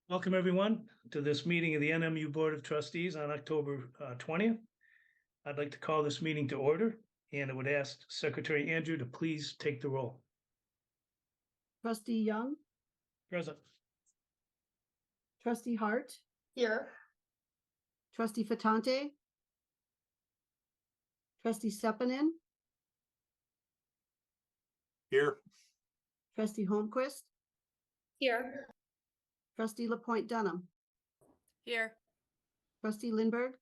Welcome, everyone, to this meeting of the NMU Board of Trustees on October 20th. I'd like to call this meeting to order, and I would ask Secretary Andrew to please take the roll. Trustee Young, Present. Trustee Hart, Here. Trustee Fatante, Trustee Sepinen, Here. Trustee Holmquist, Here. Trustee LaPointe Dunham, Here. Trustee Lindbergh,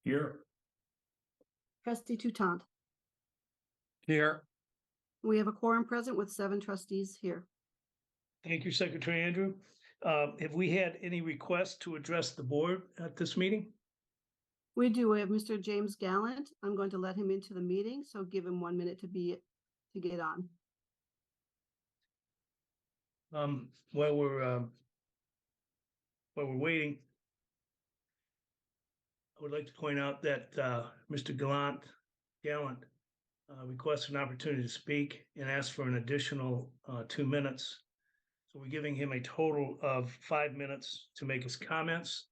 Here. Trustee Toutant. Here. We have a quorum present with 7 trustees here. Thank you, Secretary Andrew. Have we had any requests to address the board at this meeting? We do. We have Mr. James Gallant. I'm going to let him into the meeting, so give him 1 minute to get on. While we're waiting, I would like to point out that Mr. Gallant requested an opportunity to speak and asked for an additional 2 minutes. So we're giving him a total of 5 minutes to make his comments,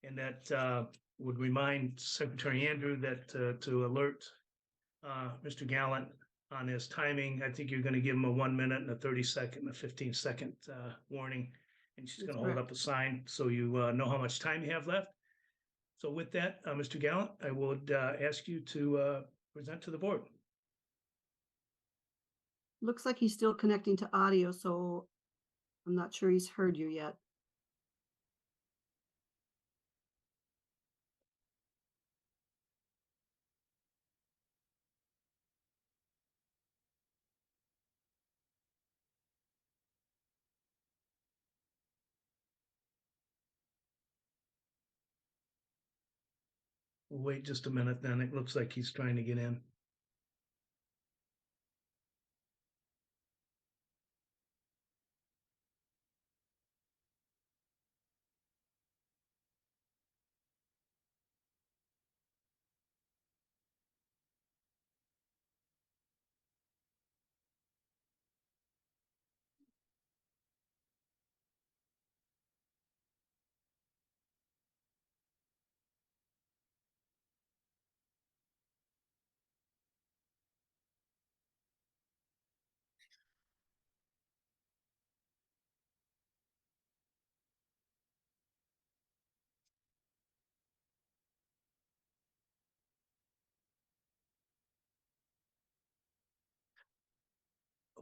and that would remind Secretary Andrew that to alert Mr. Gallant on his timing. I think you're going to give him a 1 minute and a 30-second and a 15-second warning, and she's going to hold up a sign so you know how much time you have left. So with that, Mr. Gallant, I would ask you to present to the board. Looks like he's still connecting to audio, so I'm not sure he's heard you yet. We'll wait just a minute then. It looks like he's trying to get in.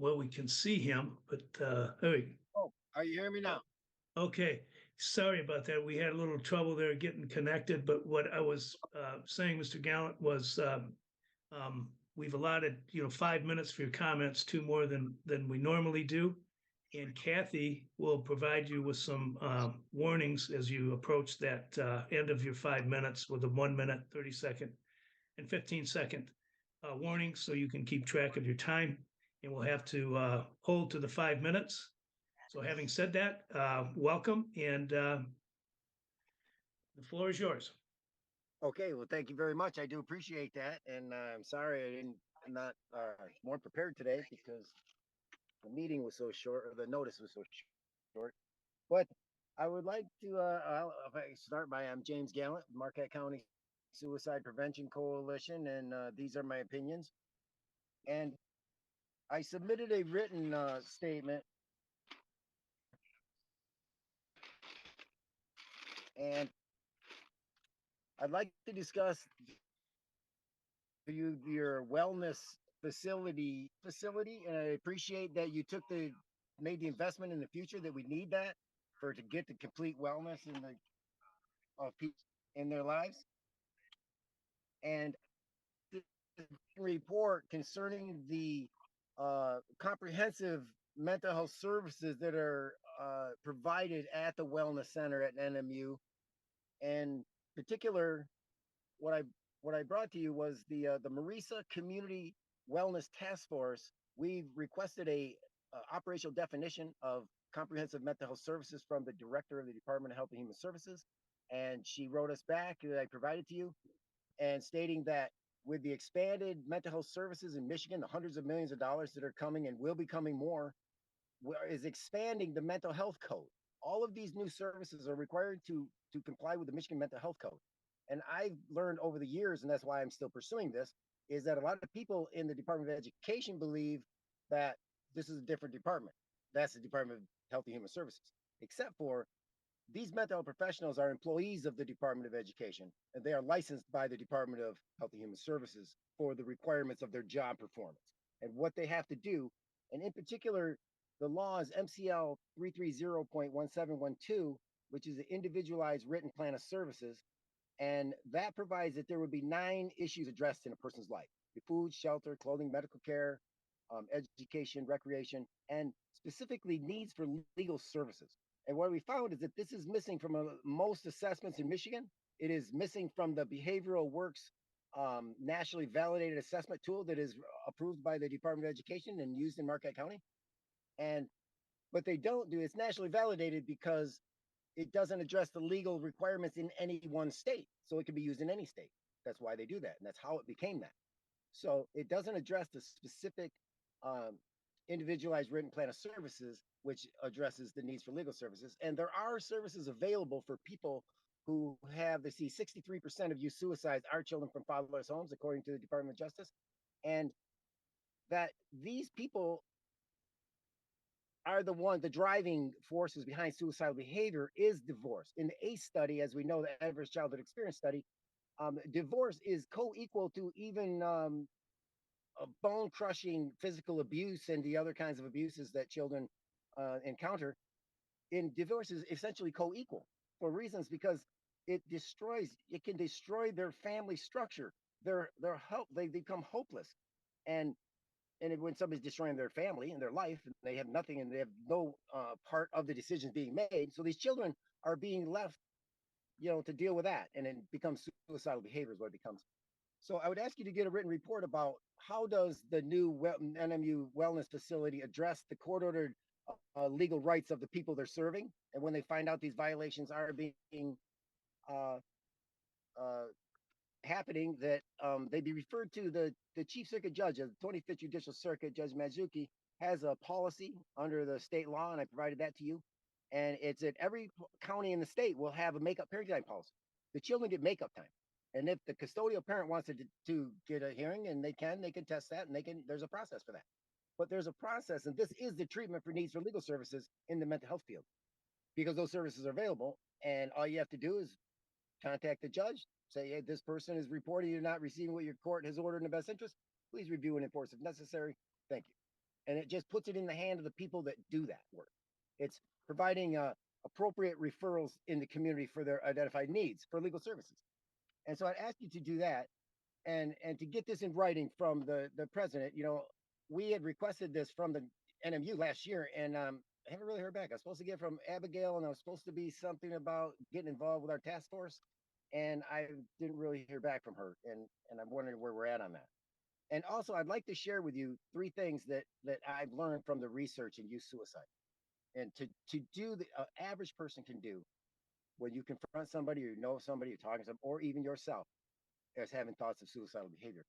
Well, we can see him, but Oh, are you hearing me now? okay. Sorry about that. We had a little trouble there getting connected, but what I was saying, Mr. Gallant, was we've allotted 5 minutes for your comments, 2 more than we normally do. And Kathy will provide you with some warnings as you approach that end of your 5 minutes with a 1 minute, 30-second, and 15-second warning, so you can keep track of your time. And we'll have to hold to the 5 minutes. So having said that, welcome, and the floor is yours. Okay, well, thank you very much. I do appreciate that. And I'm sorry I'm not more prepared today because the meeting was so short, or the notice was so short. But I would like to if I start by, I'm James Gallant, Marquette County Suicide Prevention Coalition, and these are my opinions. And I submitted a written statement, and I'd like to discuss your wellness facility, and I appreciate that you made the investment in the future, that we need that to get the complete wellness of people in their lives. And the report concerning the comprehensive mental health services that are provided at the wellness center at NMU. And particular, what I brought to you was the Marisa Community Wellness Task Force. We've requested a operational definition of comprehensive mental health services from the director of the Department of Health and Human Services, and she wrote us back that I provided to you, and stating that with the expanded mental health services in Michigan, the hundreds of millions of dollars that are coming and will be coming more, is expanding the mental health code. all of these new services are required to comply with the Michigan Mental Health Code. And I've learned over the years, and that's why I'm still pursuing this, is that a lot of people in the Department of Education believe that this is a different department. That's the Department of Health and Human Services, except for these mental health professionals are employees of the Department of Education, and they are licensed by the Department of Health and Human Services for the requirements of their job performance and what they have to do. And in particular, the law is MCL 330.1712, which is the individualized written plan of services. And that provides that there would be 9 issues addressed in a person's life: the food, shelter, clothing, medical care, education, recreation, and specifically needs for legal services. And what we found is that this is missing from most assessments in Michigan. It is missing from the Behavioral Works nationally validated assessment tool that is approved by the Department of Education and used in Marquette County. And what they don't do, it's nationally validated because it doesn't address the legal requirements in any one state. So it can be used in any state. That's why they do that. And that's how it became that. So it doesn't address the specific individualized written plan of services, which addresses the needs for legal services. And there are services available for people who have, they see 63% of youth suicides are children from fatherless homes, according to the Department of Justice. And that these people are the driving forces behind suicidal behavior is divorce. In the ACE study, as we know, the Adverse Childhood Experience study, divorce is co-equal to even bone crushing physical abuse and the other kinds of abuses that children encounter. In divorce is essentially co-equal for reasons because it can destroy their family structure. They become hopeless. And when somebody's destroying their family and their life, and they have nothing, and they have no part of the decisions being made, so these children are being left, to deal with that, and it becomes suicidal behavior is what it becomes. So I would ask you to get a written report about how does the new NMU wellness facility address the court-ordered legal rights of the people they're serving, and when they find out these violations are being uh, uh, happening, that they be referred to the Chief Circuit Judge of the 25th Judicial Circuit, Judge Mazuki, has a policy under the state law, and I provided that to you. And it's that every county in the state will have a makeup parenting time policy. The children get makeup time. And if the custodial parent wants to get a hearing, and they can test that, and there's a process for that. But there's a process, and this is the treatment for needs for legal services in the mental health field, because those services are available. And all you have to do is contact the judge, say, hey, this person is reporting you're not receiving what your court has ordered in the best interest. Please review and enforce if necessary. Thank you. And it just puts it in the hand of the people that do that work. It's providing appropriate referrals in the community for their identified needs for legal services. And so I'd ask you to do that, and to get this in writing from the president. We had requested this from the NMU last year, and I haven't really heard back. I was supposed to get from Abigail, and I was supposed to be something about getting involved with our task force, and I didn't really hear back from her, and I'm wondering where we're at on that. And also, I'd like to share with you 3 things that I've learned from the research in youth suicide, and to do the average person can do when you confront somebody, or somebody, you're talking to them, or even yourself as having thoughts of suicidal behavior.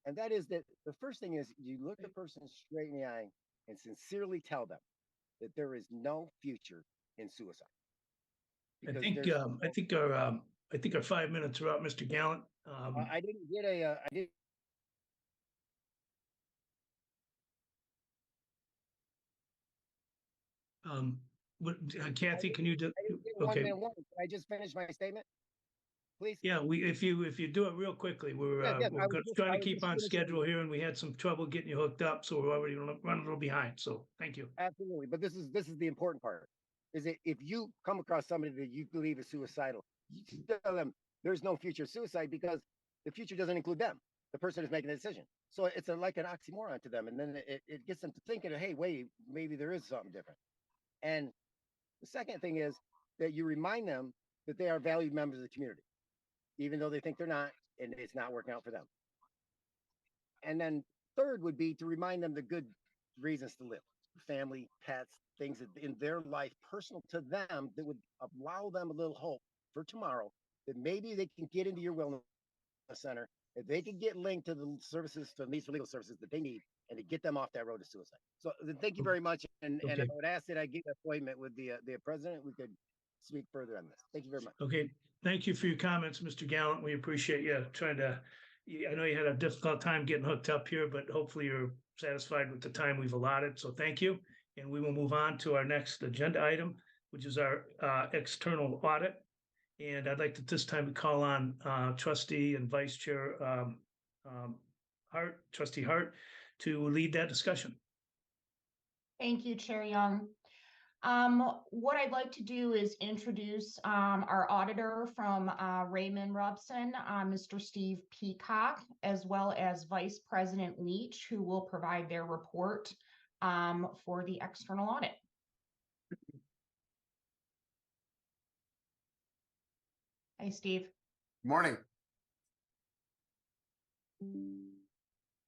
And that is that the first thing is you look the person straight in the eye and sincerely tell them that there is no future in suicide. I Because think, there's I think our 5 minutes are up, Mr. Gallant. I didn't get a I didn't What, Kathy, can you do? I didn't get Okay, 1-minute warning. Can I just finish my statement, please? yeah, if you do it real quickly, we're Yes, I was gonna just try I to was keep just on finishing. schedule here, and we had some trouble getting you hooked up, so we're already running a little behind. So thank you. Absolutely. But this is the important part. Is that if you come across somebody that you believe is suicidal, you tell them there's no future suicide, because the future doesn't include them. The person is making the decision. So it's like an oxymoron to them. And then it gets them to thinking, hey, wait, maybe there is something different. And the second thing is that you remind them that they are valued members of the community, even though they think they're not, and it's not working out for them. And then third would be to remind them the good reasons to live: family, pets, things that in their life personal to them that would allow them a little hope for tomorrow, that maybe they can get into your wellness center if they could get linked to the services, to these legal services that they need, and to get them off that road to suicide. So thank you very much. And I Okay. would ask that I get an appointment with the president. We could speak further on this. Thank you very much. Okay, thank you for your comments, Mr. Gallant. We appreciate you trying to, I know you had a difficult time getting hooked up here, but hopefully you're satisfied with the time we've allotted. So thank you. And we will move on to our next agenda item, which is our external audit. And I'd like to this time to call on trustee and vice chair Hart, trustee Hart, to lead that discussion. Thank you, Chair Young. What I'd like to do is introduce our auditor from Raymond Robson, Mr. Steve Peacock, as well as Vice President Leach, who will provide their report for the external audit. Hi, Steve. Morning.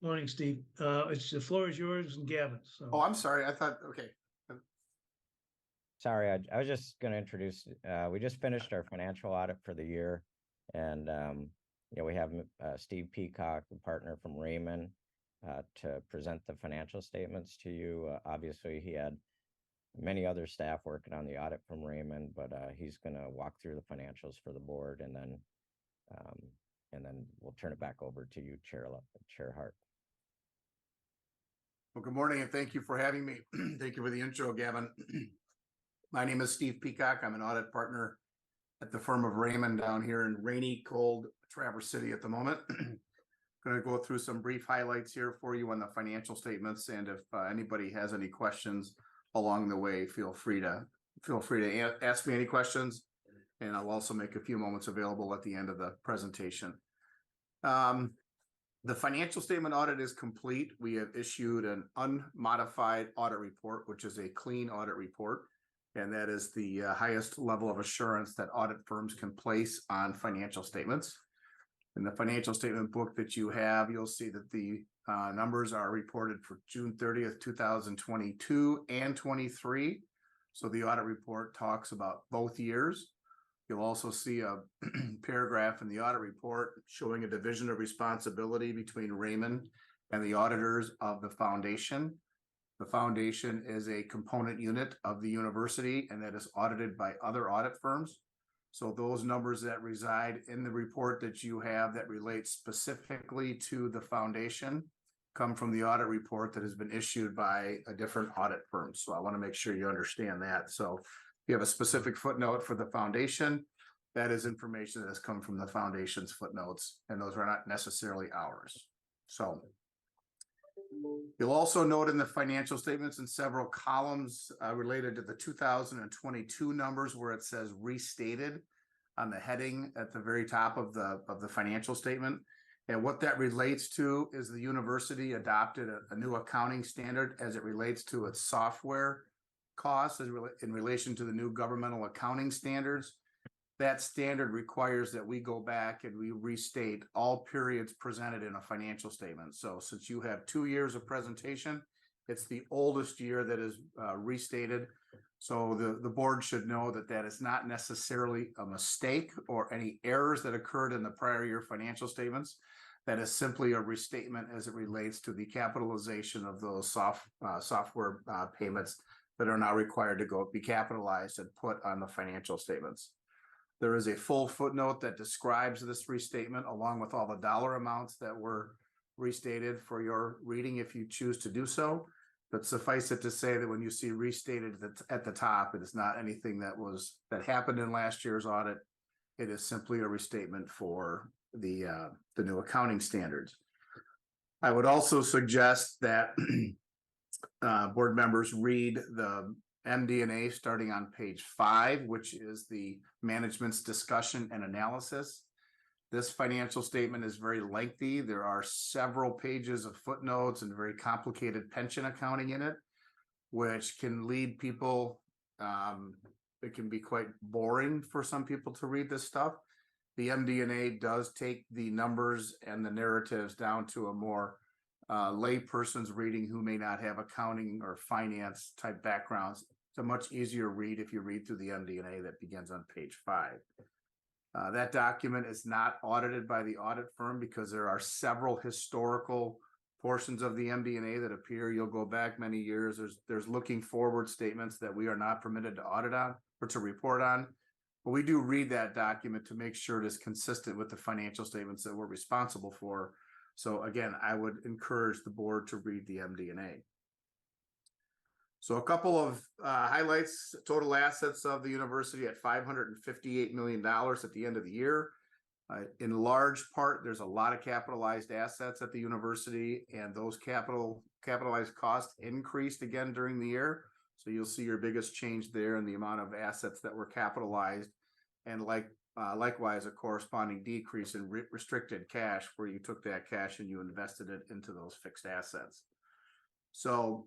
Morning, Steve. The floor is yours and Gavin's. So. Oh, I'm sorry. I thought, okay. Sorry, I was just going to introduce, we just finished our financial audit for the year. And, we have Steve Peacock, a partner from Raymond, to present the financial statements to you. Obviously, he had many other staff working on the audit from Raymond, but he's going to walk through the financials for the board, and then we'll turn it back over to you, Chair Hart. Well, good morning, and thank you for having me. Thank you for the intro, Gavin. My name is Steve Peacock. I'm an audit partner at the firm of Raymond down here in rainy, cold Traverse City at the moment. Going to go through some brief highlights here for you on the financial statements, and if anybody has any questions along the way, feel free to ask me any questions, and I'll also make a few moments available at the end of the presentation. The financial statement audit is complete. We have issued an unmodified audit report, which is a clean audit report, and that is the highest level of assurance that audit firms can place on financial statements. In the financial statement book that you have, you'll see that the numbers are reported for June 30th, 2022 and 23. So the audit report talks about both years. You'll also see a paragraph in the audit report showing a division of responsibility between Raymond and the auditors of the foundation. The foundation is a component unit of the university, and that is audited by other audit firms. So those numbers that reside in the report that you have that relate specifically to the foundation come from the audit report that has been issued by a different audit firm. So I want to make sure you understand that. So you have a specific footnote for the foundation. That is information that has come from the foundation's footnotes, and those are not necessarily ours. So you'll also note in the financial statements in several columns related to the 2022 numbers where it says restated on the heading at the very top of the financial statement. And what that relates to is the university adopted a new accounting standard as it relates to its software costs in relation to the new governmental accounting standards. That standard requires that we go back and we restate all periods presented in a financial statement. So since you have 2 years of presentation, it's the oldest year that is restated. So the board should know that that is not necessarily a mistake or any errors that occurred in the prior year financial statements. That is simply a restatement as it relates to the capitalization of those software payments that are now required to be capitalized and put on the financial statements. There is a full footnote that describes this restatement along with all the dollar amounts that were restated for your reading if you choose to do so. But suffice it to say that when you see restated at the top, it is not anything that happened in last year's audit. It is simply a restatement for the new accounting standards. I would also suggest that board members read the MD&A starting on page 5, which is the management's discussion and analysis. This financial statement is very lengthy. There are several pages of footnotes and very complicated pension accounting in it, which can lead people, it can be quite boring for some people to read this stuff. The MD&A does take the numbers and the narratives down to a more lay person's reading who may not have accounting or finance type backgrounds. It's a much easier read if you read through the MD&A that begins on page 5. That document is not audited by the audit firm because there are several historical portions of the MD&A that appear. You'll go back many years. There's looking forward statements that we are not permitted to audit on or to report on. But we do read that document to make sure it is consistent with the financial statements that we're responsible for. So again, I would encourage the board to read the MD&A. So a couple of highlights: total assets of the university at $558 million at the end of the year. In large part, there's a lot of capitalized assets at the university, and those capitalized costs increased again during the year. So you'll see your biggest change there in the amount of assets that were capitalized, and likewise a corresponding decrease in restricted cash, where you took that cash and you invested it into those fixed assets. So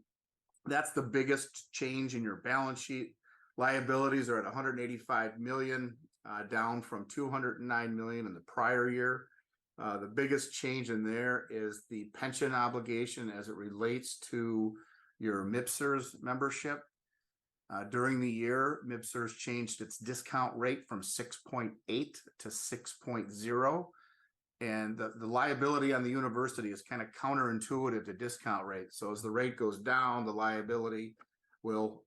that's the biggest change in your balance sheet. Liabilities are at 185 million, down from 209 million in the prior year. The biggest change in there is the pension obligation as it relates to your MIPSERS membership. During the year, MIPSERS changed its discount rate from 6.8 to 6.0. And the liability on the university is kind of counterintuitive to discount rate. So as the rate goes down, the liability will,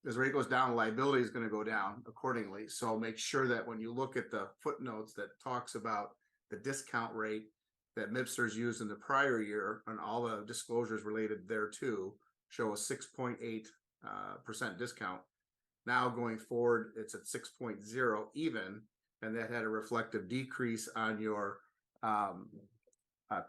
as the rate goes down, the liability is going to go down accordingly. So make sure that when you look at the footnotes that talks about the discount rate that MIPSERS used in the prior year, and all the disclosures related thereto show a 6.8% discount. Now going forward, it's at 6.0 even, and that had a reflective decrease on your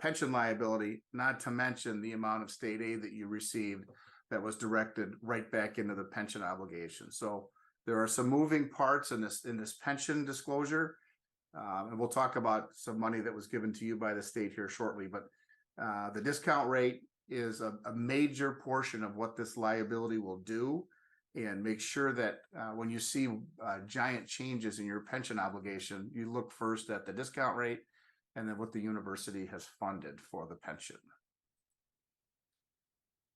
pension liability, not to mention the amount of state aid that you received that was directed right back into the pension obligation. So there are some moving parts in this pension disclosure, and we'll talk about some money that was given to you by the state here shortly. But the discount rate is a major portion of what this liability will do, and make sure that when you see giant changes in your pension obligation, you look first at the discount rate and then what the university has funded for the pension.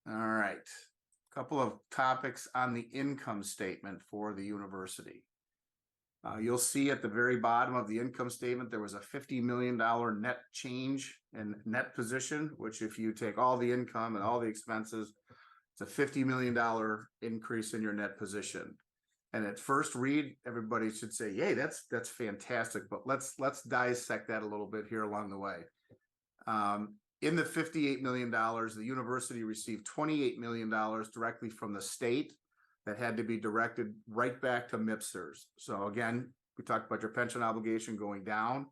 All right, a couple of topics on the income statement for the university. You'll see at the very bottom of the income statement, there was a $50 million net change in net position, which if you take all the income and all the expenses, it's a $50 million increase in your net position. And at first read, everybody should say, yay, that's fantastic. But let's dissect that a little bit here along the way. In the $58 million, the university received $28 million directly from the state that had to be directed right back to MIPSERS. So again, we talked about your pension obligation going down.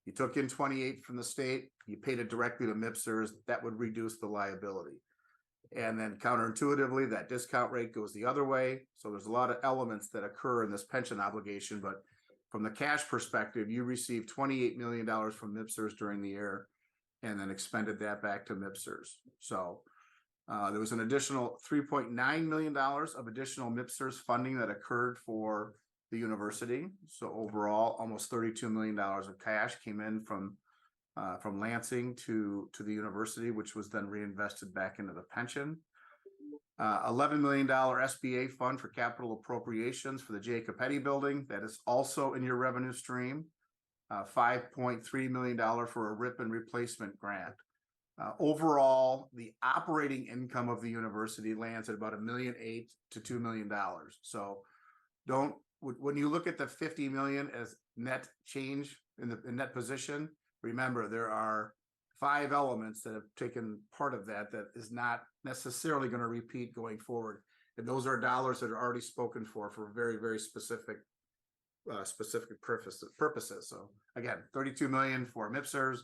You took in 28 from the state, you paid it directly to MIPSERS, that would reduce the liability. And then counterintuitively, that discount rate goes the other way. So there's a lot of elements that occur in this pension obligation, but from the cash perspective, you received $28 million from MIPSERS during the year and then expended that back to MIPSERS. So there was an additional $3.9 million of additional MIPSERS funding that occurred for the university. So overall, almost $32 million of cash came in from Lansing to the university, which was then reinvested back into the pension. $11 million SBA fund for capital appropriations for the Jacob Petty building. That is also in your revenue stream. $5.3 million for a RIP and replacement grant. Overall, the operating income of the university lands at about $1.8 million to $2 million. So when you look at the 50 million as net change in the net position, remember there are 5 elements that have taken part of that is not necessarily going to repeat going forward. And those are dollars that are already spoken for very, very specific purposes. So again, 32 million for MIPSERS,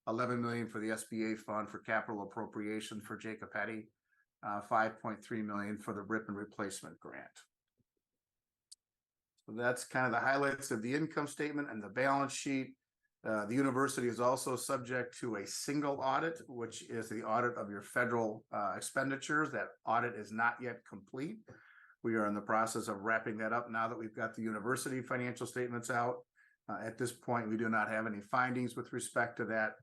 11 million for the SBA fund for capital appropriation for Jacob Petty, 5.3 million for the RIP and replacement grant. So that's kind of the highlights of the income statement and the balance sheet. The university is also subject to a single audit, which is the audit of your federal expenditures. That audit is not yet complete. We are in the process of wrapping that up now that we've got the university financial statements out. At this point, we do not have any findings with respect to that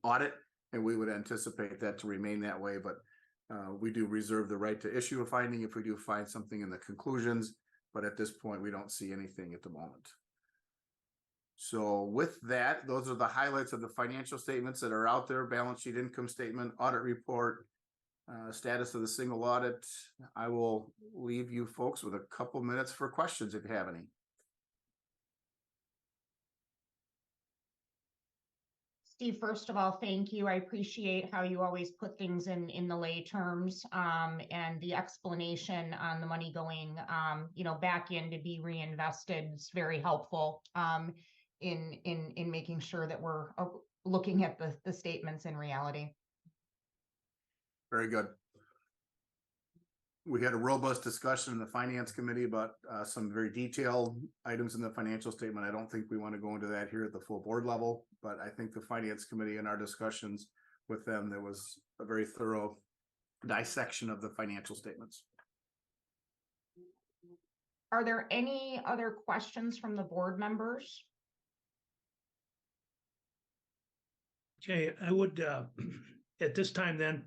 audit, and we would anticipate that to remain that way. But we do reserve the right to issue a finding if we do find something in the conclusions. but at this point, we don't see anything at the moment. So with that, those are the highlights of the financial statements that are out there: balance sheet, income statement, audit report, status of the single audit. I will leave you folks with a couple minutes for questions if you have any. Steve, first of all, thank you. I appreciate how you always put things in the lay terms, and the explanation on the money going, back in to be reinvested is very helpful, in making sure that we're looking at the statements in reality. Very good. We had a robust discussion in the finance committee about some very detailed items in the financial statement. I don't think we want to go into that here at the full board level, but I think the finance committee and our discussions with them, there was a very thorough dissection of the financial statements. Are there any other questions from the board members? Okay, I would, at this time then,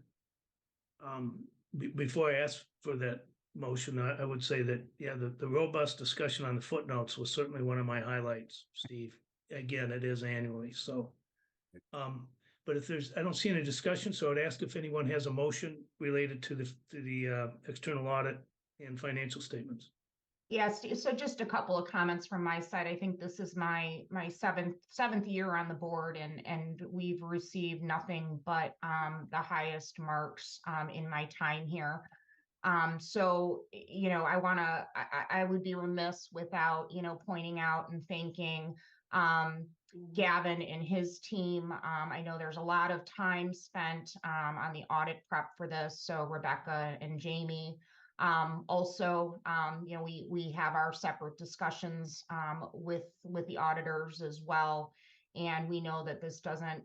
before I ask for that motion, I would say that, yeah, the robust discussion on the footnotes was certainly one of my highlights, Steve. Again, it is annually, so. But if I don't see any discussion, so I'd ask if anyone has a motion related to the external audit and financial statements. Yes, so just a couple of comments from my side. I think this is my seventh year on the board, and we've received nothing but the highest marks in my time here. So I would be remiss without pointing out and thanking Gavin and his team. I know there's a lot of time spent on the audit prep for this. So Rebecca and Jamie. Also, we have our separate discussions with the auditors as well. And we know that this doesn't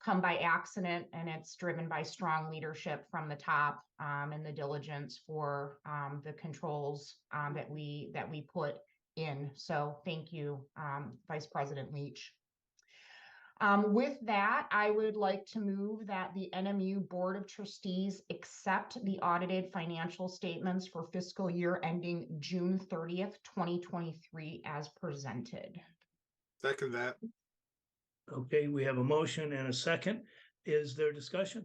come by accident, and it's driven by strong leadership from the top, and the diligence for the controls that we put in. So thank you, Vice President Leach. With that, I would like to move that the NMU Board of Trustees accept the audited financial statements for fiscal year ending June 30th, 2023 as presented. Second that. Okay, we have a motion and a second. Is there discussion?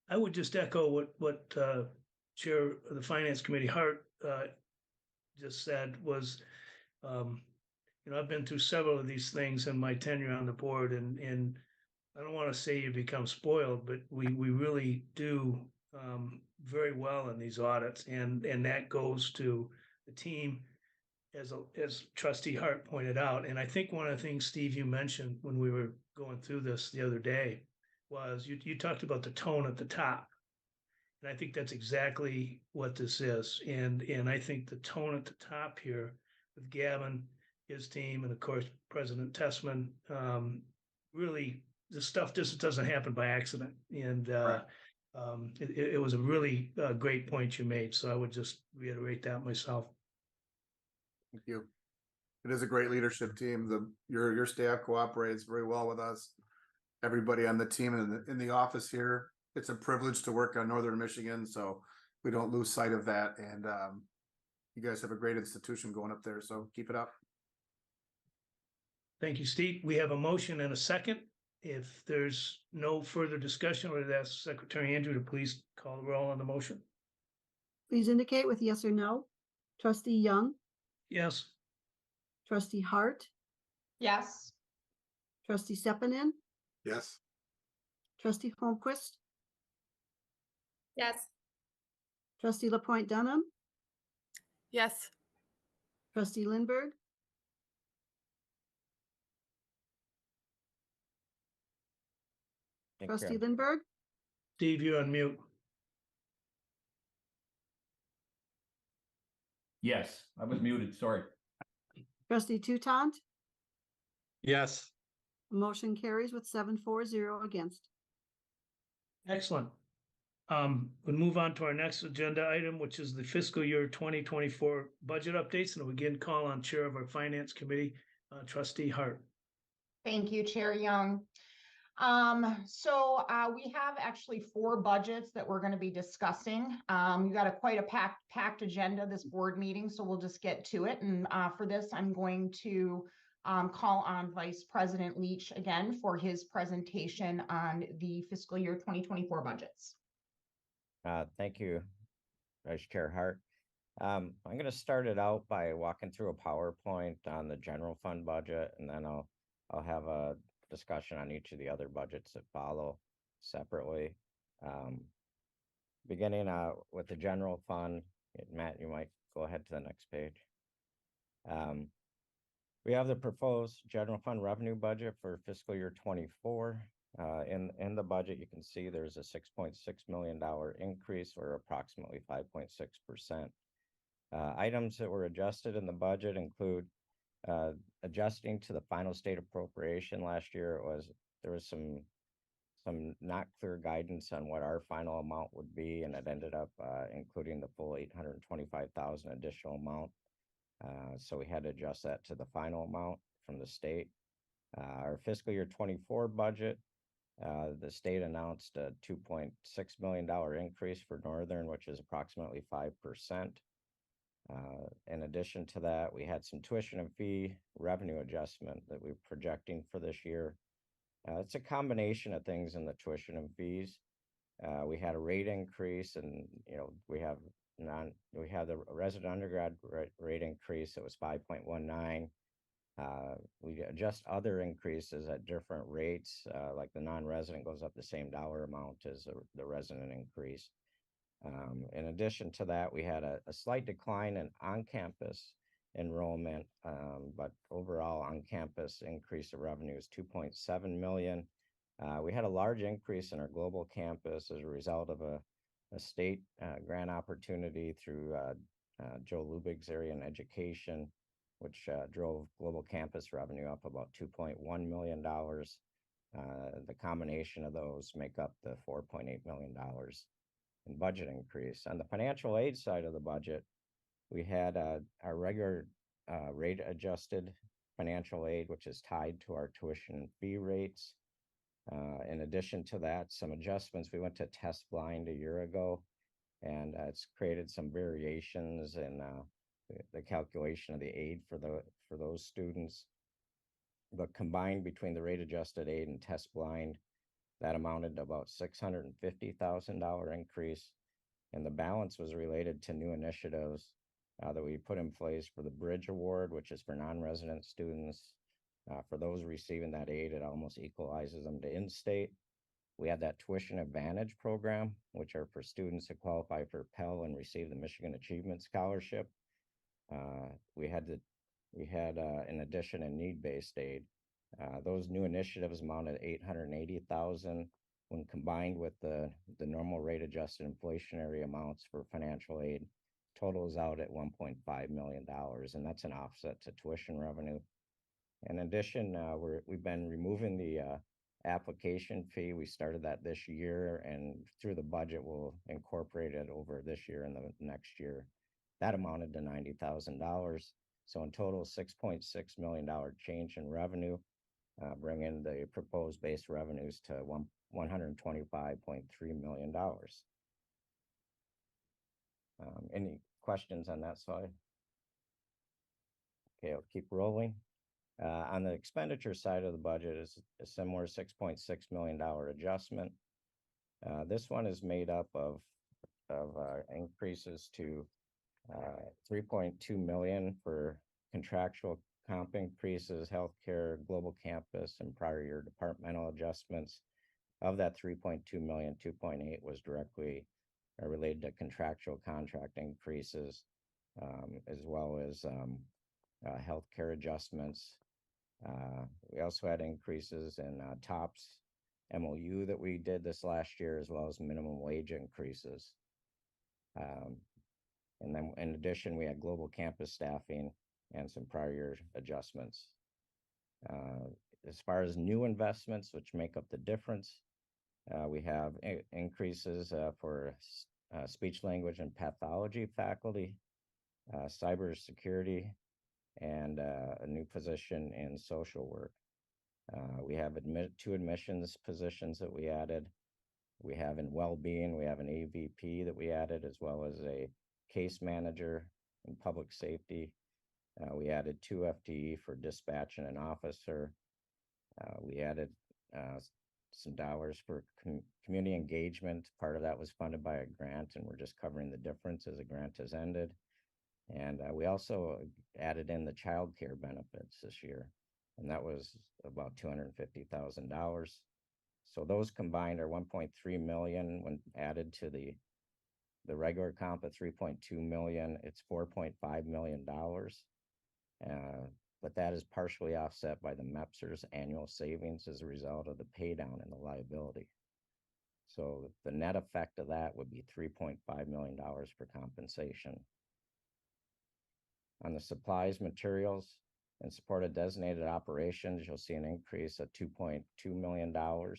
I would just echo what Chair of the Finance Committee Hart just said was, I've been through several of these things in my tenure on the board, and I don't want to say you become spoiled, but we really do very well in these audits, and that goes to the team, as Trustee Hart pointed out. And I think one of the things, Steve, you mentioned when we were going through this the other day was you talked about the tone at the top. And I think that's exactly what this is. And I think the tone at the top here with Gavin, his team, and of course, President Tessman, really, this stuff just doesn't happen by accident. And it was a really great point you made. So I would just reiterate that myself. Thank you. It is a great leadership team. Your staff cooperates very well with us. Everybody on the team and in the office here. It's a privilege to work on Northern Michigan, so we don't lose sight of that. And you guys have a great institution going up there, so keep it up. Thank you, Steve. We have a motion and a second. If there's no further discussion, I would ask Secretary Andrew to please call the roll on the motion. Please indicate with yes or no. Trustee Young, Yes. Trustee Hart, Yes. Trustee Sepinen, Yes. Trustee Holmquist, Yes. Trustee LaPointe Dunham, Yes. Trustee Lindberg, Trustee Lindberg, Steve, you're on mute. Yes, I was muted, sorry. Trustee Toutant. Yes. Motion carries with 7-4-0 against. Excellent. We'll move on to our next agenda item, which is the fiscal year 2024 budget updates. And we'll again call on Chair of our Finance Committee, Trustee Hart. Thank you, Chair Young. We have actually 4 budgets that we're going to be discussing. We got quite a packed agenda this board meeting, so we'll just get to it. And for this, I'm going to call on Vice President Leach again for his presentation on the fiscal year 2024 budgets. Thank you, Vice Chair Hart. I'm going to start it out by walking through a PowerPoint on the general fund budget, and then I'll have a discussion on each of the other budgets that follow separately. Beginning with the general fund, Matt, you might go ahead to the next page. We have the proposed general fund revenue budget for fiscal year 24. In the budget, you can see there's a $6.6 million increase, or approximately 5.6%. Items that were adjusted in the budget include adjusting to the final state appropriation last year. There was some not clear guidance on what our final amount would be, and it ended up including the full 825,000 additional amount. So we had to adjust that to the final amount from the state. Our fiscal year 24 budget, the state announced a $2.6 million increase for Northern, which is approximately 5%. In addition to that, we had some tuition and fee revenue adjustment that we're projecting for this year. It's a combination of things in the tuition and fees. We had a rate increase, and we have the resident undergrad rate increase. It was 5.19. We adjust other increases at different rates, like the non-resident goes up the same dollar amount as the resident increase. In addition to that, we had a slight decline in on-campus enrollment, but overall on-campus increase of revenue is $2.7 million. We had a large increase in our global campus as a result of a state grant opportunity through Joe Lubig's area in education, which drove global campus revenue up about $2.1 million. The combination of those make up the $4.8 million in budget increase. On the financial aid side of the budget, we had our regular rate adjusted financial aid, which is tied to our tuition and fee rates. In addition to that, some adjustments. We went to test blind a year ago, and it's created some variations in the calculation of the aid for those students. But combined between the rate adjusted aid and test blind, that amounted to about $650,000 increase, and the balance was related to new initiatives that we put in place for the Bridge Award, which is for non-resident students. For those receiving that aid, it almost equalizes them to in-state. We had that Tuition Advantage program, which are for students that qualify for Pell and receive the Michigan Achievement Scholarship. We had, in addition, a need-based aid. Those new initiatives amounted to $880,000. When combined with the normal rate adjusted inflationary amounts for financial aid, totals out at $1.5 million, and that's an offset to tuition revenue. In addition, we've been removing the application fee. We started that this year, and through the budget, we'll incorporate it over this year and the next year. That amounted to $90,000. So in total, $6.6 million change in revenue, bringing the proposed base revenues to $125.3 million. Any questions on that slide? Okay, I'll keep rolling. On the expenditure side of the budget is a similar $6.6 million adjustment. This one is made up of increases to $3.2 million for contractual comp increases, healthcare, global campus, and prior year departmental adjustments. Of that $3.2 million, $2.8 was directly related to contractual contract increases, as well as healthcare adjustments. We also had increases in TOPS MOU that we did this last year, as well as minimum wage increases. And then in addition, we had global campus staffing and some prior year adjustments. As far as new investments, which make up the difference, we have increases for speech, language, and pathology faculty, cybersecurity, and a new position in social work. We have two admissions positions that we added. We have in well-being, we have an AVP that we added, as well as a case manager in public safety. We added 2 FTE for dispatch and an officer. We added some dollars for community engagement. Part of that was funded by a grant, and we're just covering the difference as the grant has ended. And we also added in the child care benefits this year, and that was about $250,000. So those combined are 1.3 million when added to the regular comp of 3.2 million. It's $4.5 million. But that is partially offset by the MEPSR's annual savings as a result of the pay down in the liability. So the net effect of that would be $3.5 million for compensation. On the supplies, materials, and support of designated operations, you'll see an increase of $2.2 million or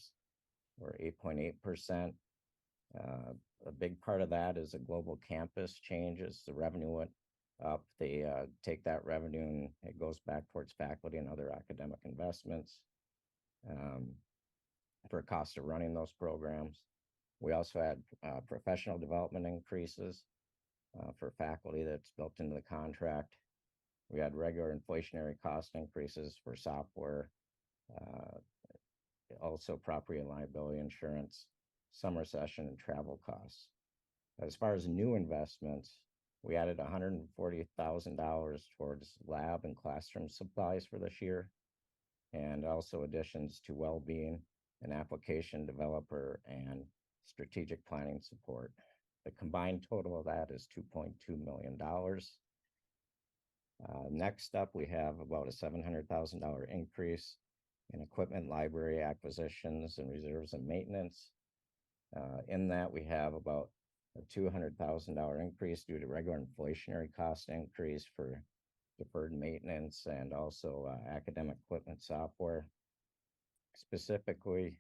8.8%. A big part of that is the global campus changes. The revenue went up. They take that revenue and it goes back towards faculty and other academic investments for cost of running those programs. We also had professional development increases for faculty that's built into the contract. We had regular inflationary cost increases for software, also property and liability insurance, summer session, and travel costs. As far as new investments, we added $140,000 towards lab and classroom supplies for this year, and also additions to well-being and application developer and strategic planning support. The combined total of that is $2.2 million. Next up, we have about a $700,000 increase in equipment, library acquisitions, and reserves and maintenance. In that, we have about a $200,000 increase due to regular inflationary cost increase for deferred maintenance and also academic equipment software. Specifically,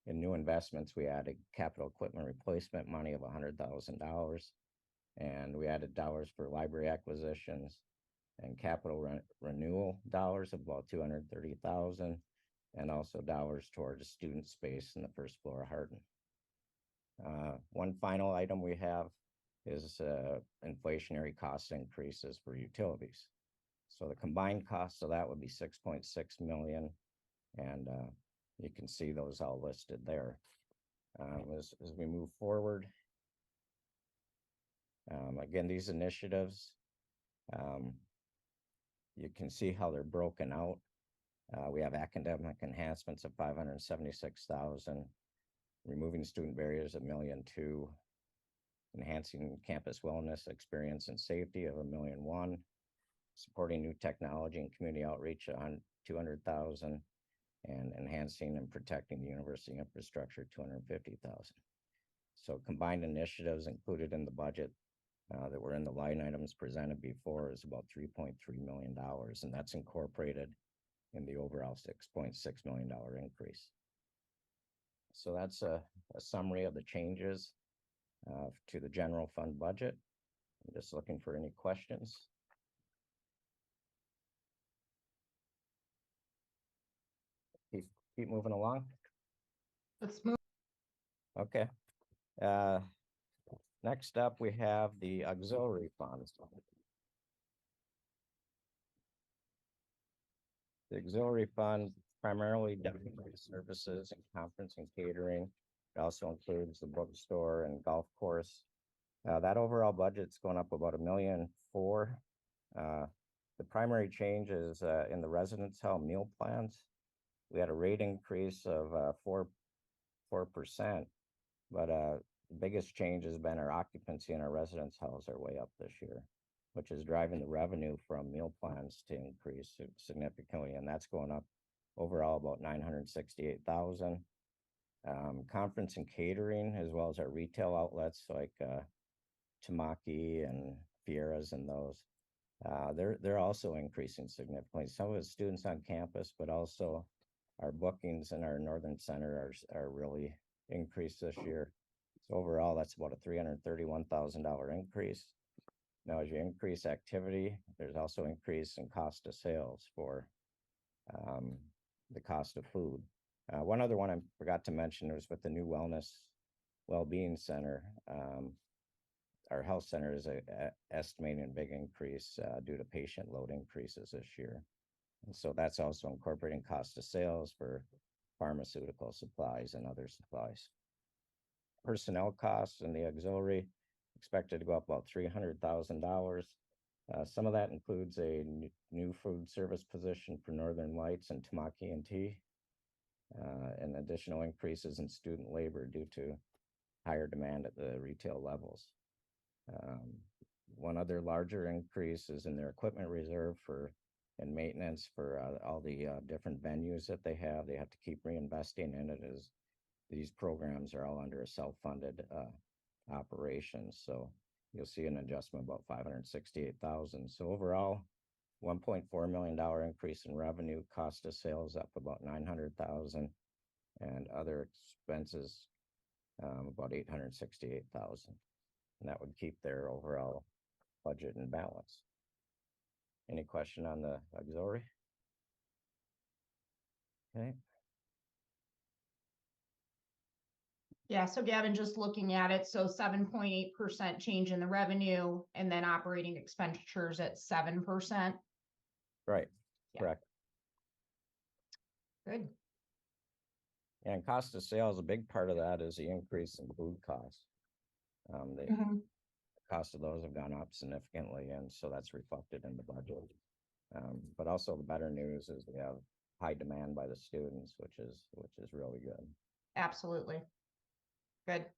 in new investments, we added capital equipment replacement money of $100,000, and we added dollars for library acquisitions and capital renewal dollars of about $230,000, and also dollars towards student space in the first floor of Hardin. One final item we have is inflationary cost increases for utilities. So the combined cost of that would be 6.6 million, and you can see those all listed there. As we move forward, again, these initiatives, you can see how they're broken out. We have academic enhancements of 576,000, removing student barriers of $1.2 million, enhancing campus wellness experience and safety of $1.1 million, supporting new technology and community outreach of 200,000, and enhancing and protecting the university infrastructure 250,000. So combined initiatives included in the budget that were in the line items presented before is about $3.3 million, and that's incorporated in the overall $6.6 million increase. So that's a summary of the changes to the general fund budget. I'm just looking for any questions. Keep moving along. Let's move. Okay. Next up, we have the auxiliary funds. The auxiliary fund primarily designated services and conference and catering. It also includes the bookstore and golf course. That overall budget's going up about $1.4 million. The primary change is in the residence hall meal plans. We had a rate increase of 4%, but the biggest change has been our occupancy in our residence halls are way up this year, which is driving the revenue from meal plans to increase significantly, and that's going up overall about $968,000. Conference and catering, as well as our retail outlets like Tamaki and Fiera's and those, they're also increasing significantly. Some of the students on campus, but also our bookings in our Northern Center are really increased this year. So overall, that's about a $331,000 increase. Now, as you increase activity, there's also increase in cost of sales for the cost of food. One other one I forgot to mention was with the new wellness well-being center. Our health center is estimating a big increase due to patient load increases this year. And so that's also incorporating cost of sales for pharmaceutical supplies and other supplies. Personnel costs in the auxiliary expected to go up about $300,000. Some of that includes a new food service position for Northern Lights and Tamaki and Tea, and additional increases in student labor due to higher demand at the retail levels. One other larger increase is in their equipment reserve and maintenance for all the different venues that they have. They have to keep reinvesting in it as these programs are all under a self-funded operation. So you'll see an adjustment about $568,000. So overall, $1.4 million increase in revenue, cost of sales up about $900,000, and other expenses about $868,000. And that would keep their overall budget in balance. Any question on the auxiliary? Okay. Yeah, so Gavin, just looking at it, so 7.8% change in the revenue and then operating expenditures at 7%. Right, Yeah. correct. Good. And cost of sales, a big part of that is the increase in food costs. The Mhm. cost of those have gone up significantly, and so that's reflected in the budget. But also the better news is we have high demand by the students, which is really good. Absolutely. Good.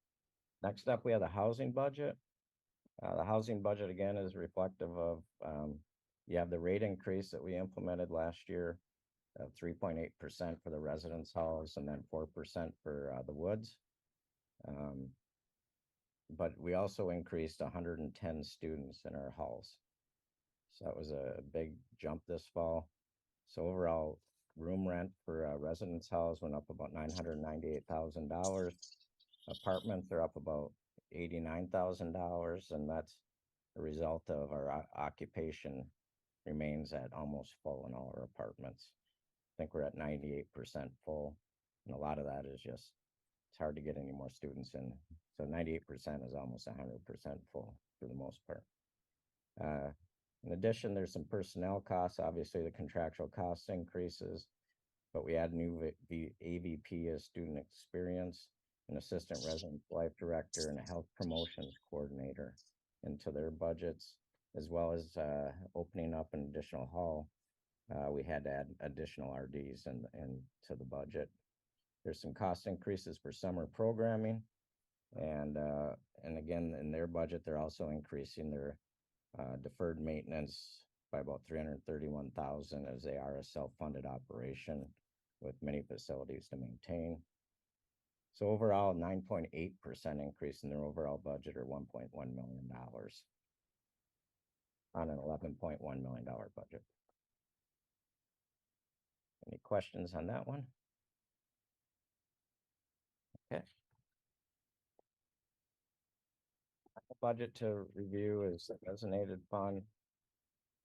Next up, we have the housing budget. The housing budget, again, is reflective of, you have the rate increase that we implemented last year of 3.8% for the residence halls and then 4% for the woods. But we also increased 110 students in our halls. So that was a big jump this fall. So overall room rent for residence halls went up about $998,000. Apartments are up about $89,000, and that's a result of our occupation remains at almost full in all our apartments. I think we're at 98% full, and a lot of that is just, it's hard to get any more students in. So 98% is almost 100% full for the most part. In addition, there's some personnel costs, obviously the contractual cost increases, but we add new AVP as student experience, an assistant resident life director, and a health promotions coordinator into their budgets, as well as opening up an additional hall. We had to add additional RDs into the budget. There's some cost increases for summer programming, and again, in their budget, they're also increasing their deferred maintenance by about $331,000, as they are a self-funded operation with many facilities to maintain. So overall, 9.8% increase in their overall budget, or $1.1 million on an $11.1 million budget. Any questions on that one? Okay. The budget to review is the designated fund.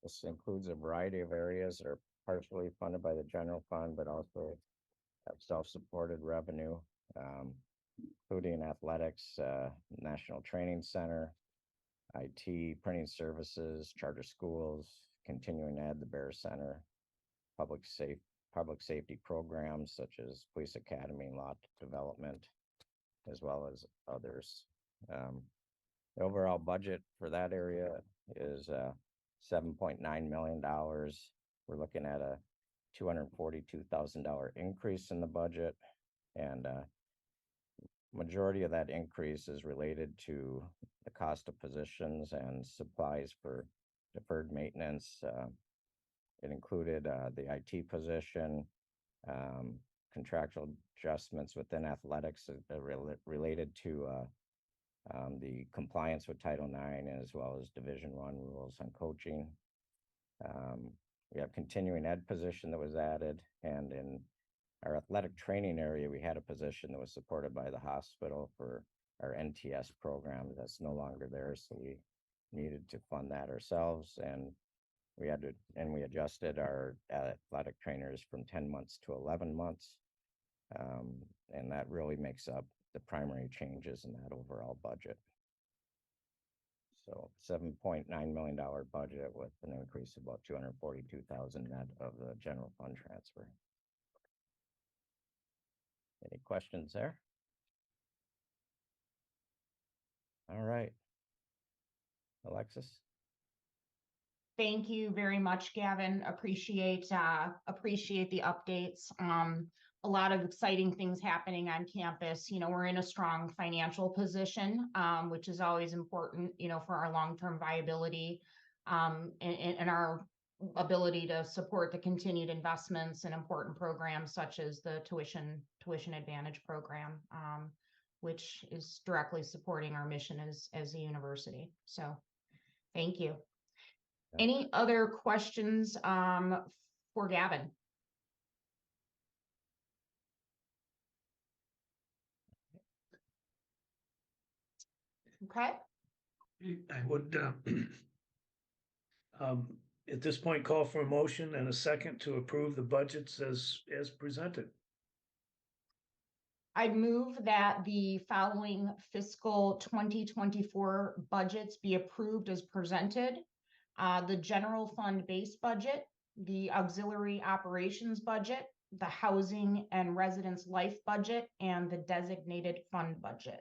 This includes a variety of areas that are partially funded by the general fund, but also have self-supported revenue, including athletics, National Training Center, IT, printing services, charter schools, continuing ed, the Bear Center, public safety programs such as police academy and law development, as well as others. The overall budget for that area is $7.9 million. We're looking at a $242,000 increase in the budget, and majority of that increase is related to the cost of positions and supplies for deferred maintenance. It included the IT position, contractual adjustments within athletics related to the compliance with Title IX, as well as Division I rules on coaching. We have continuing ed position that was added, and in our athletic training area, we had a position that was supported by the hospital for our NTS program that's no longer there, so we needed to fund that ourselves. And we had to, and we adjusted our athletic trainers from 10 months to 11 months. And that really makes up the primary changes in that overall budget. So $7.9 million budget with an increase of about 242,000 net of the general fund transfer. Any questions there? All right. Alexis? Thank you very much, Gavin. Appreciate the updates. A lot of exciting things happening on campus. You know, we're in a strong financial position, which is always important, you know, for our long-term viability, and our ability to support the continued investments in important programs such as the tuition advantage program, which is directly supporting our mission as a university. So thank you. Any other questions for Gavin? Okay, I would at this point call for a motion and a second to approve the budgets as presented. I'd move that the following fiscal 2024 budgets be approved as presented. The general fund base budget, the auxiliary operations budget, the housing and residence life budget, and the designated fund budget.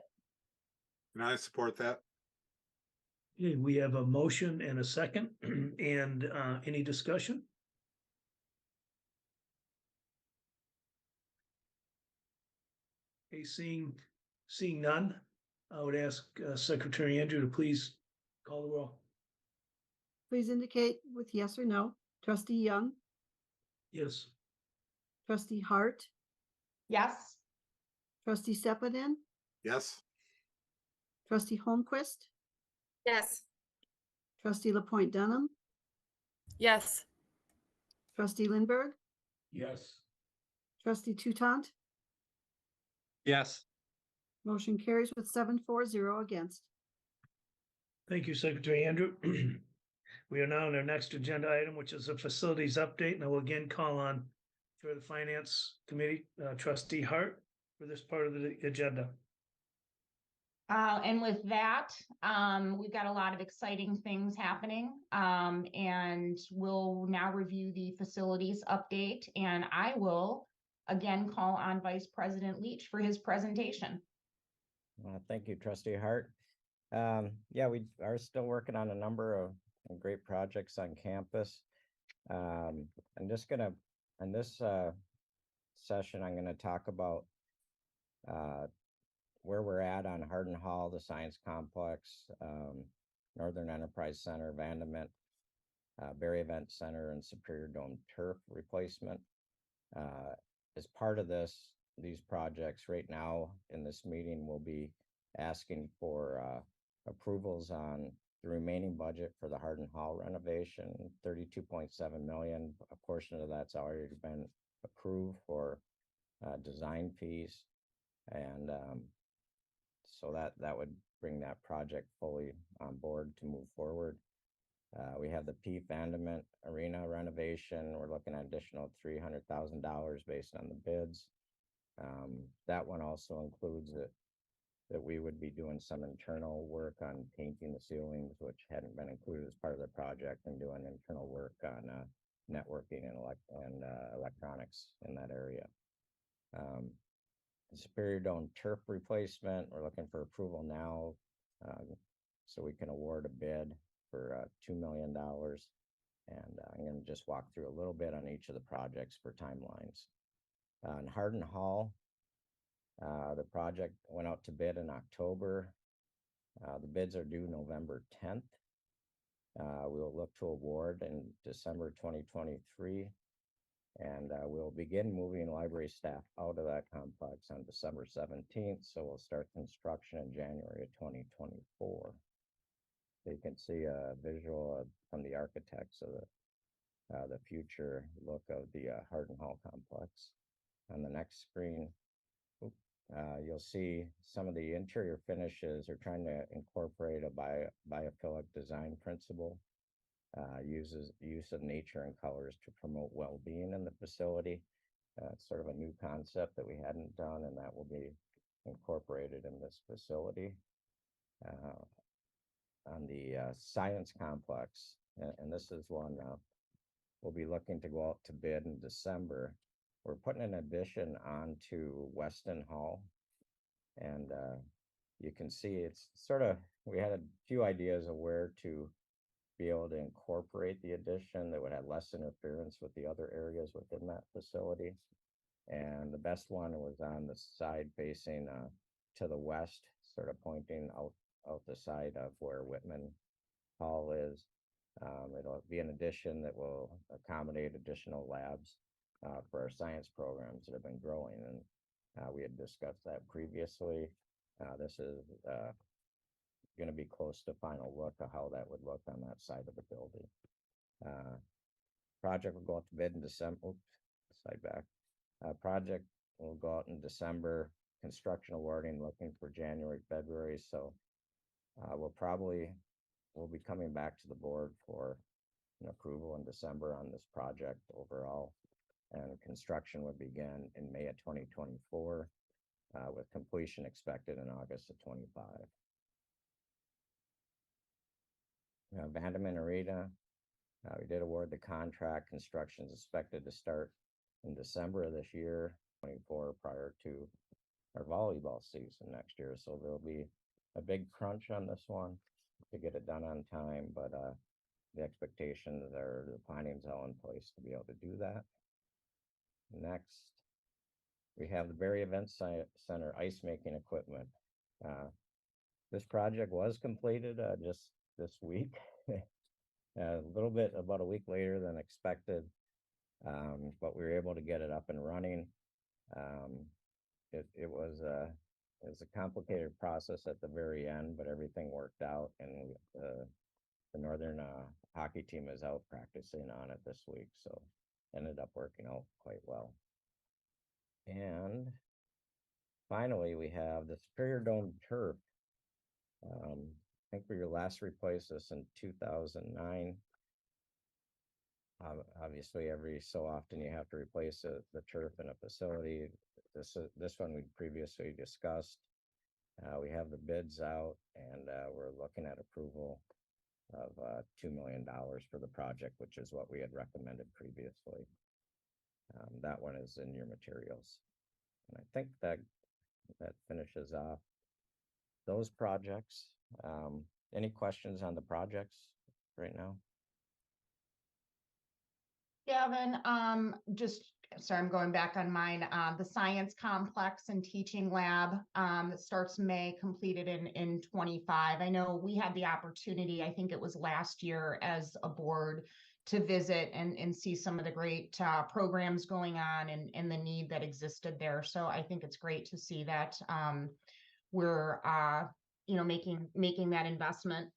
And I support that. Okay, we have a motion and a second, and any discussion? Okay, seeing none, I would ask Secretary Andrew to please call the roll. Please indicate with yes or no. Trustee Young, Yes. trustee Hart, Yes, trustee Sepidin, Yes. trustee Holmquist, Yes. trustee Lapointe Dunham, Yes. trustee Lindberg, Yes. trustee Toutant. Yes. Motion carries with 7-4-0 against. Thank you, Secretary Andrew. We are now on our next agenda item, which is a facilities update, and I will again call on for the Finance Committee, Trustee Hart, for this part of the agenda. and with that, we've got a lot of exciting things happening, and we'll now review the facilities update, and I will again call on Vice President Leach for his presentation. Thank you, Trustee Hart. Yeah, we are still working on a number of great projects on campus. I'm just gonna, in this session, I'm gonna talk about where we're at on Hardin Hall, the Science Complex, Northern Enterprise Center, Vandament, Berry Event Center, and Superior Dome turf replacement. As part of these projects right now in this meeting, we'll be asking for approvals on the remaining budget for the Hardin Hall renovation, $32.7 million. A portion of that's already been approved for design fees. And so that would bring that project fully on board to move forward. We have the P. Vandament Arena renovation. We're looking at additional $300,000 based on the bids. That one also includes that we would be doing some internal work on painting the ceilings, which hadn't been included as part of the project, and doing internal work on networking and electronics in that area. Superior Dome turf replacement, we're looking for approval now, so we can award a bid for $2 million. And I'm going to just walk through a little bit on each of the projects for timelines. On Hardin Hall, the project went out to bid in October. The bids are due November 10th. We will look to award in December 2023. And we'll begin moving library staff out of that complex on December 17th. So we'll start construction in January of 2024. So you can see a visual from the architects of the future look of the Hardin Hall complex. On the next screen, you'll see some of the interior finishes are trying to incorporate a biophilic design principle. use of nature and colors to promote well-being in the facility. It's sort of a new concept that we hadn't done, and that will be incorporated in this facility. On the science complex, and this is one we'll be looking to go out to bid in December. We're putting an addition onto Weston Hall, and you can see it's sort of, we had a few ideas of where to be able to incorporate the addition that would have less interference with the other areas within that facility. And the best one was on the side facing to the west, sort of pointing out the side of where Whitman Hall is. It'll be an addition that will accommodate additional labs for our science programs that have been growing, and we had discussed that previously. This is going to be close to final look of how that would look on that side of the building. Project will go out to bid in December. Oops, side back. Project will go out in December. Construction awarding looking for January, February. So we'll be coming back to the board for an approval in December on this project overall. And construction would begin in May of 2024, with completion expected in August of 25. Vandeman Arena, we did award the contract. Construction is expected to start in December of this year, 24, prior to our volleyball season next year. So there'll be a big crunch on this one to get it done on time, but the expectations are, the planning's all in place to be able to do that. Next, we have the Berry Event Center ice making equipment. This project was completed just this week, a little bit about a week later than expected, but we were able to get it up and running. It was a complicated process at the very end, but everything worked out, and the Northern hockey team is out practicing on it this week, so ended up working out quite well. And finally, we have the Superior Dome turf. I think we last replaced this in 2009. Obviously, every so often you have to replace the turf in a facility. This one we previously discussed. We have the bids out, and we're looking at approval of $2 million for the project, which is what we had recommended previously. That one is in your materials. And I think that finishes off those projects. Any questions on the projects right now? Gavin, sorry, I'm going back on mine. The science complex and teaching lab that starts May, completed in 25. I know we had the opportunity, I think it was last year, as a board to visit and see some of the great programs going on and the need that existed there. So I think it's great to see that we're making that investment.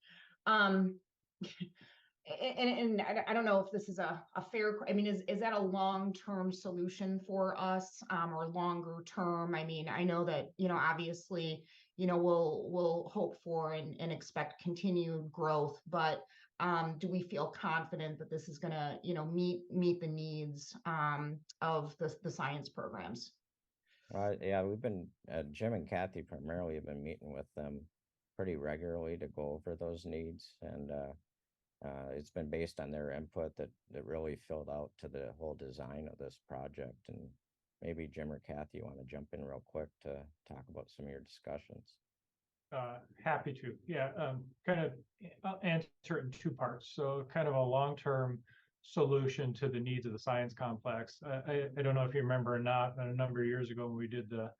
And I don't know if this is a fair, I mean, is that a long-term solution for us, or longer term? I mean, I know that, obviously, we'll hope for and expect continued growth, but do we feel confident that this is gonna, meet the needs of the science programs? Yeah, we've been, Jim and Kathy primarily have been meeting with them pretty regularly to go over those needs, and it's been based on their input that really filled out to the whole design of this project. And maybe Jim or Kathy, you want to jump in real quick to talk about some of your discussions? Happy to. Yeah, kind of, I'll answer it in two parts. So kind of a long-term solution to the needs of the science complex. I don't know if you remember or not, but a number of years ago when we did the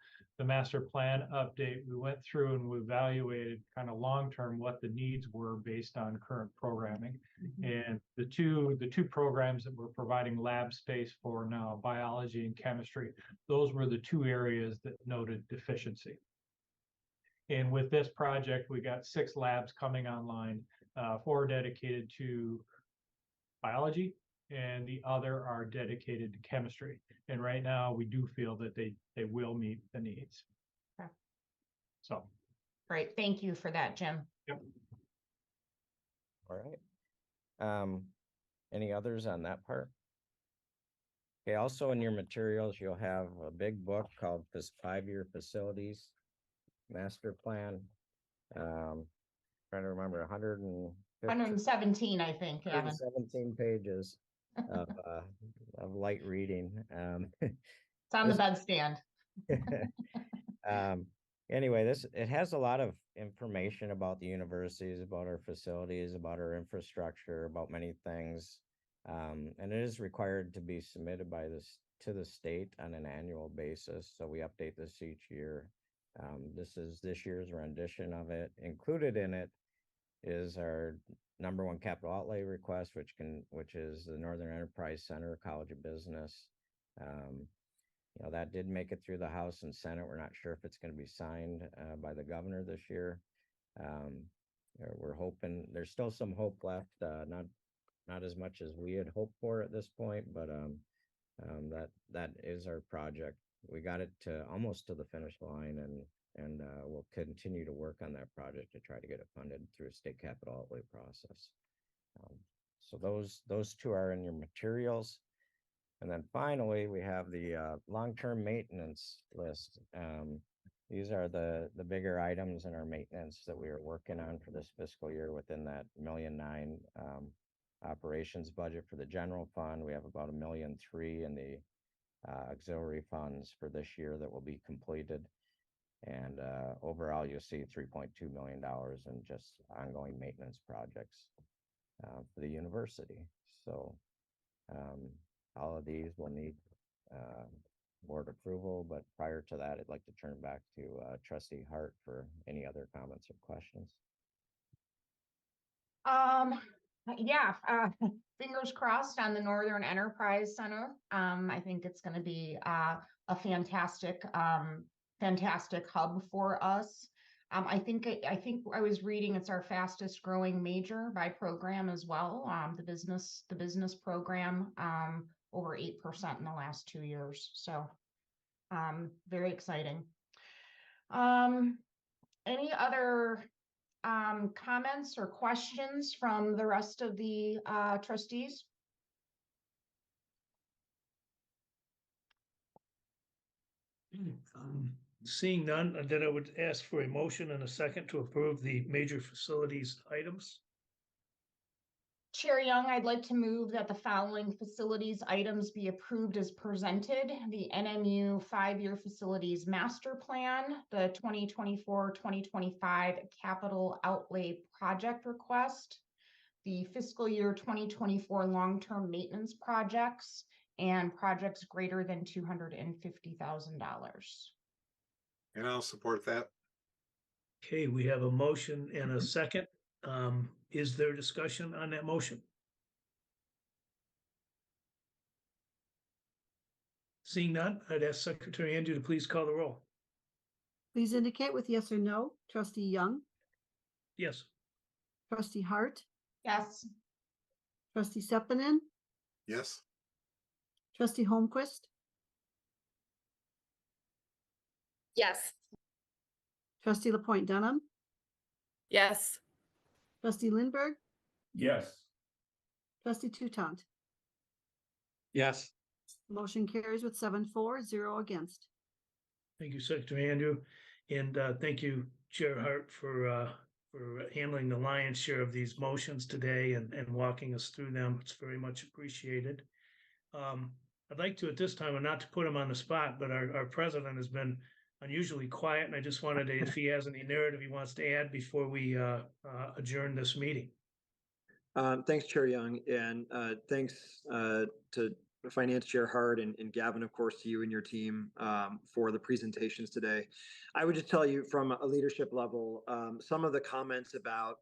master plan update, we went through and we evaluated kind of long-term what the needs were based on current programming. And the two programs that we're providing lab space for now, biology and chemistry, those were the two areas that noted deficiency. And with this project, we got 6 labs coming online, 4 dedicated to biology, and the other are dedicated to chemistry. And right now, we do feel that they will meet the needs. Okay. So. Great. Thank you for that, Jim. Yep. All right. Any others on that part? Okay, also in your materials, you'll have a big book called this 5-year facilities master plan. Trying to remember 117, I think, Gavin. 117 pages of light reading. It's on the bedstand. Anyway, it has a lot of information about the universities, about our facilities, about our infrastructure, about many things. And it is required to be submitted to the state on an annual basis. So we update this each year. This is this year's rendition of it. Included in it is our #1 capital outlay request, which is the Northern Enterprise Center, College of Business. That did make it through the House and Senate. We're not sure if it's going to be signed by the governor this year. We're hoping there's still some hope left, not as much as we had hoped for at this point, but that is our project. We got it almost to the finish line, and we'll continue to work on that project to try to get it funded through a state capital outlay process. So those two are in your materials. And then finally, we have the long-term maintenance list. These are the bigger items in our maintenance that we are working on for this fiscal year within that $1.9 million operations budget for the general fund. We have about $1.3 million in the auxiliary funds for this year that will be completed. And overall, you'll see $3.2 million in just ongoing maintenance projects for the university. So all of these will need board approval, but prior to that, I'd like to turn back to Trustee Hart for any other comments or questions. Yeah, fingers crossed on the Northern Enterprise Center. I think it's going to be a fantastic hub for us. I think I was reading it's our fastest growing major by program as well. The business program, over 8% in the last 2 years. So very exciting. Any other comments or questions from the rest of the trustees? Seeing none, then I would ask for a motion and a second to approve the major facilities items. Chair Young, I'd like to move that the following facilities items be approved as presented. The NMU 5-year facilities master plan, the 2024-2025 capital outlay project request, the fiscal year 2024 long-term maintenance projects, and projects greater than $250,000. And I'll support that. Okay, we have a motion and a second. Is there discussion on that motion? Seeing none, I'd ask Secretary Andrew to please call the roll. Please indicate with yes or no. Trustee Young, Yes. Trustee Hart, Yes. Trustee Sepinen, Yes. Trustee Holmquist, Yes. Trustee LaPointe Dunham, Yes. Trustee Lindberg, Yes. Trustee Toutant. Yes. Motion carries with 7-4, 0 against. Thank you, Secretary Andrew. And thank you, Chair Hart, for handling the lion's share of these motions today and walking us through them. It's very much appreciated. I'd like to, at this time, and not to put him on the spot, but our president has been unusually quiet, and I just wanted to, if he has any narrative he wants to add before we adjourn this meeting. Thanks, Chair Young, and thanks to Finance Chair Hart and Gavin, of course, to you and your team for the presentations today. I would just tell you from a leadership level, some of the comments about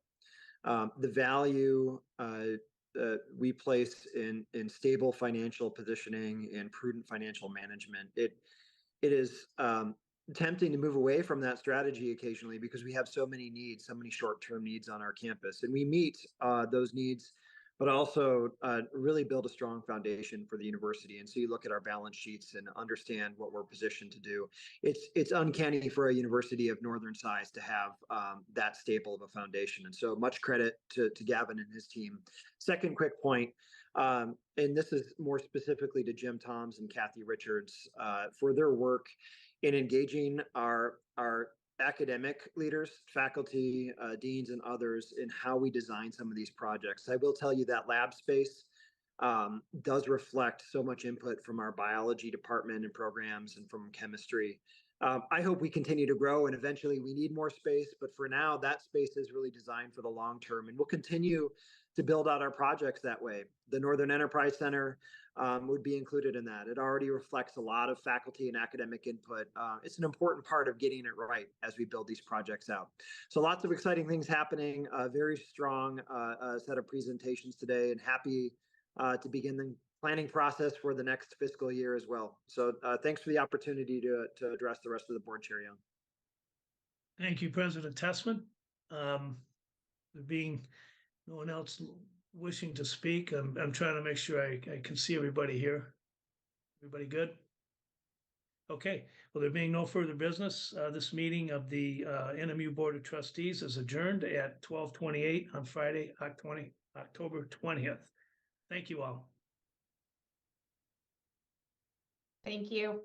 the value we place in stable financial positioning and prudent financial management. It is tempting to move away from that strategy occasionally because we have so many needs, so many short-term needs on our campus, and we meet those needs but also really build a strong foundation for the university. And so you look at our balance sheets and understand what we're positioned to do. It's uncanny for a university of northern size to have that stable of a foundation. And so much credit to Gavin and his team. Second quick point, and this is more specifically to Jim Toms and Kathy Richards for their work in engaging our academic leaders, faculty, deans, and others in how we design some of these projects. I will tell you that lab space does reflect so much input from our biology department and programs and from chemistry. I hope we continue to grow and eventually we need more space, but for now, that space is really designed for the long term, and we'll continue to build out our projects that way. The Northern Enterprise Center would be included in that. It already reflects a lot of faculty and academic input. It's an important part of getting it right as we build these projects out. So lots of exciting things happening, a very strong set of presentations today, and happy to begin the planning process for the next fiscal year as well. So thanks for the opportunity to address the rest of the board, Chair Young. Thank you, President Tessman. There being no one else wishing to speak, I'm trying to make sure I can see everybody here. Everybody good? Okay, well, there being no further business, this meeting of the NMU Board of Trustees is adjourned at 12:28 on Friday, October 20th. Thank you all. Thank you.